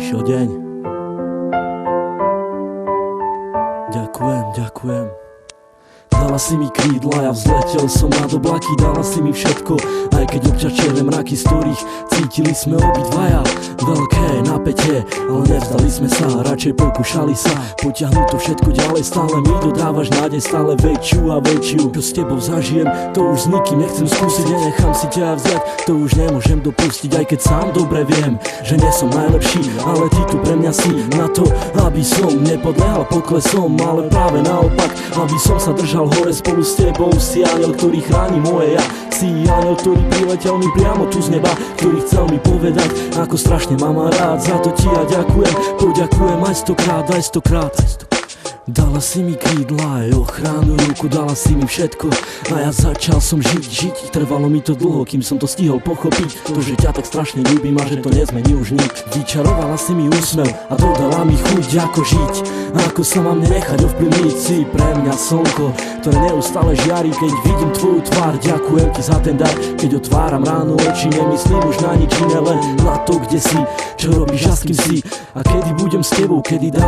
prišiel deň. Ďakujem. Dala si mi krídla, ja vzletel som nad oblaky. Dala si mi všetko, aj keď občas černé mraky, z ktorých cítili sme obidvaja veľké napätie, ale nevzdali sme sa, radšej pokúšali sa potiahnuť to všetko ďalej. Stále mi dodávaš nádej, stále väčšiu a väčšiu. Čo s tebou zažijem, to už s nikým nechcem skúsiť. Nenechám si ťa vziať, to už nemôžem dopustiť. Aj keď sám dobre viem, že nie som najlepší, ale ty tu pre mňa si na to, aby som nepodlehal poklesom, ale práve naopak, aby som sa držal hore spolu s tebou. Si aniel, ktorý chráni moje ja. Si aniel, ktorý priletel mi priamo tu z neba, ktorý chcel mi povedať, ako strašne ma rád. Za to ti ja ďakujem, poďakujem aj stokrát. Dala si mi krídla aj ochranu ruku, dala si mi všetko a ja začal som žiť. Trvalo mi to dlho, kým som to stihol pochopiť, to, že ťa tak strašne ľúbim a že to nezmení už nič. Vyčarovala si mi úsmev a dodala mi chuť, ako žiť a ako sa mám nenechať ovplyvniť. Si pre mňa slnko, ktoré neustále žiari, keď vidím tvoju tvár. Ďakujem ti za ten dar, keď otváram ráno oči, nemyslím už na nič iné, len na to, kde si, čo robíš a s kým si a kedy budem s tebou, kedy dám